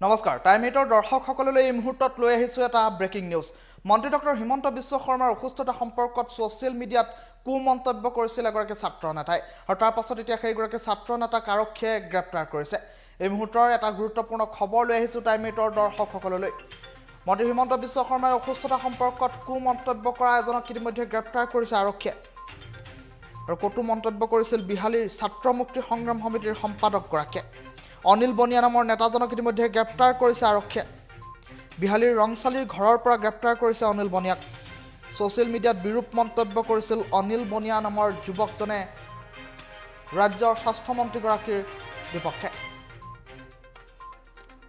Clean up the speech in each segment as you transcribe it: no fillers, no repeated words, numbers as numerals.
নমস্কাৰ টাইম 8ৰ দৰ্শকসকললৈ এই মুহূৰ্তত লৈ আহিছো এটা ব্ৰেকিং নিউজ মন্ত্ৰী ডক্টৰ হিমন্ত বিশ্ব শৰ্মাৰ অসুস্থতা সম্পৰ্কত সোশ্যাল মিডিয়াত কুমন্তব্য কৰিছিল এগৰাকী ছাত্ৰ নেতাই আৰু তাৰ পাছত এতিয়া সেই গৰাকী ছাত্ৰ নেতাক আৰক্ষীয়ে গ্ৰেপ্তাৰ কৰিছে এই মুহূৰ্তৰ এটা গুৰুত্বপূৰ্ণ খবৰ লৈ আহিছো টাইম 8ৰ দৰ্শকসকললৈ মন্ত্ৰী হিমন্ত বিশ্ব শৰ্মাৰ অসুস্থতা সম্পৰ্কত কুমন্তব্য কৰা এজনক ইতিমধ্যে গ্ৰেপ্তাৰ কৰিছে আৰক্ষীয়ে আৰু কটু মন্তব্য কৰিছিল বিহালীৰ ছাত্ৰ মুক্তি সংগ্ৰাম সমিতিৰ সম্পাদক গৰাকীয়ে অনিল বনিয়া নামৰ নেতাজনক ইতিমধ্যে গ্ৰেপ্তাৰ কৰিছে আৰক্ষীয়ে বিহালীৰ ৰংচালিৰ ঘৰৰ পৰা গ্ৰেপ্তাৰ কৰিছে অনিল বনিয়াক সোশ্যাল মিডিয়াত বিৰূপ মন্তব্য কৰিছিল অনিল বনিয়া নামৰ যুৱকজনে ৰাজ্যৰ স্বাস্থ্য মন্ত্ৰীগৰাকীৰ বিপক্ষে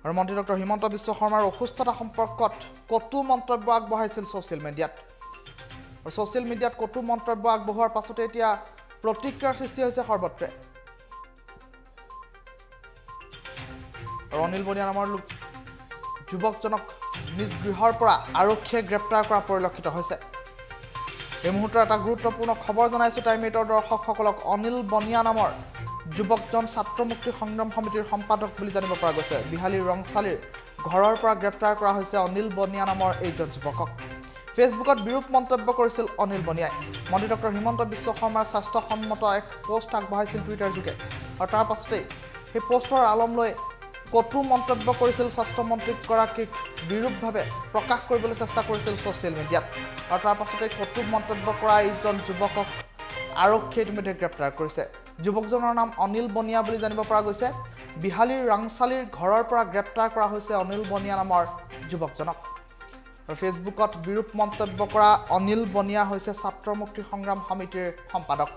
আৰু মন্ত্ৰী ডক্টৰ হিমন্ত বিশ্ব শৰ্মাৰ অসুস্থতা সম্পৰ্কত কটু মন্তব্য আগবঢ়াইছিল সোশ্যাল মিডিয়াত আৰু সোশ্যাল মিডিয়াত কটু মন্তব্য আগবঢ়োৱাৰ পাছতে এতিয়া প্ৰতিক্ৰিয়াৰ সৃষ্টি হৈছে সৰ্বত্ৰে অনিল বনিয়া নামৰ যুৱকজনক নিজ গৃহৰ পৰা আৰক্ষীয়ে গ্ৰেপ্তাৰ কৰা পৰিলক্ষিত হৈছে এই মুহূৰ্তৰ এটা গুৰুত্বপূৰ্ণ খবৰ জনাইছো টাইম 8ৰ দৰ্শকসকলক অনিল বনিয়া নামৰ যুৱকজন ছাত্ৰ মুক্তি সংগ্ৰাম সমিতিৰ সম্পাদক বুলি জানিব পৰা গৈছে বিহালীৰ ৰংচালিৰ ঘৰৰ পৰা গ্ৰেপ্তাৰ কৰা হৈছে অনিল বনিয়া নামৰ এইজন যুৱকক ফেচবুকত বিৰূপ মন্তব্য কৰিছিল অনিল বনিয়াই মন্ত্ৰী ডক্টৰ হিমন্ত বিশ্ব শৰ্মাৰ স্বাস্থ্যসন্মত এক পোষ্ট আগবঢ়াইছিল টুইটাৰ যোগে আৰু তাৰ পাছতেই সেই পোষ্টৰ আলম লৈ কটু মন্তব্য কৰিছিল স্বাস্থ্য মন্ত্ৰীগৰাকীক বিৰূপভাৱে প্ৰকাশ কৰিবলৈ চেষ্টা কৰিছিল সোশ্যাল মিডিয়াত আৰু তাৰ পাছতে কটু মন্তব্য কৰা এইজন যুৱকক আৰক্ষীয়ে ইতিমধ্যে গ্ৰেপ্তাৰ কৰিছে যুৱকজনৰ নাম অনিল বনিয়া বুলি জানিব পৰা গৈছে বিহালীৰ ৰংচালিৰ ঘৰৰ পৰা গ্ৰেপ্তাৰ কৰা হৈছে অনিল বনিয়া নামৰ যুৱকজনক আৰু ফেচবুকত বিৰূপ মন্তব্য কৰা অনিল বনিয়া হৈছে ছাত্ৰ মুক্তি সংগ্ৰাম সমিতিৰ সম্পাদক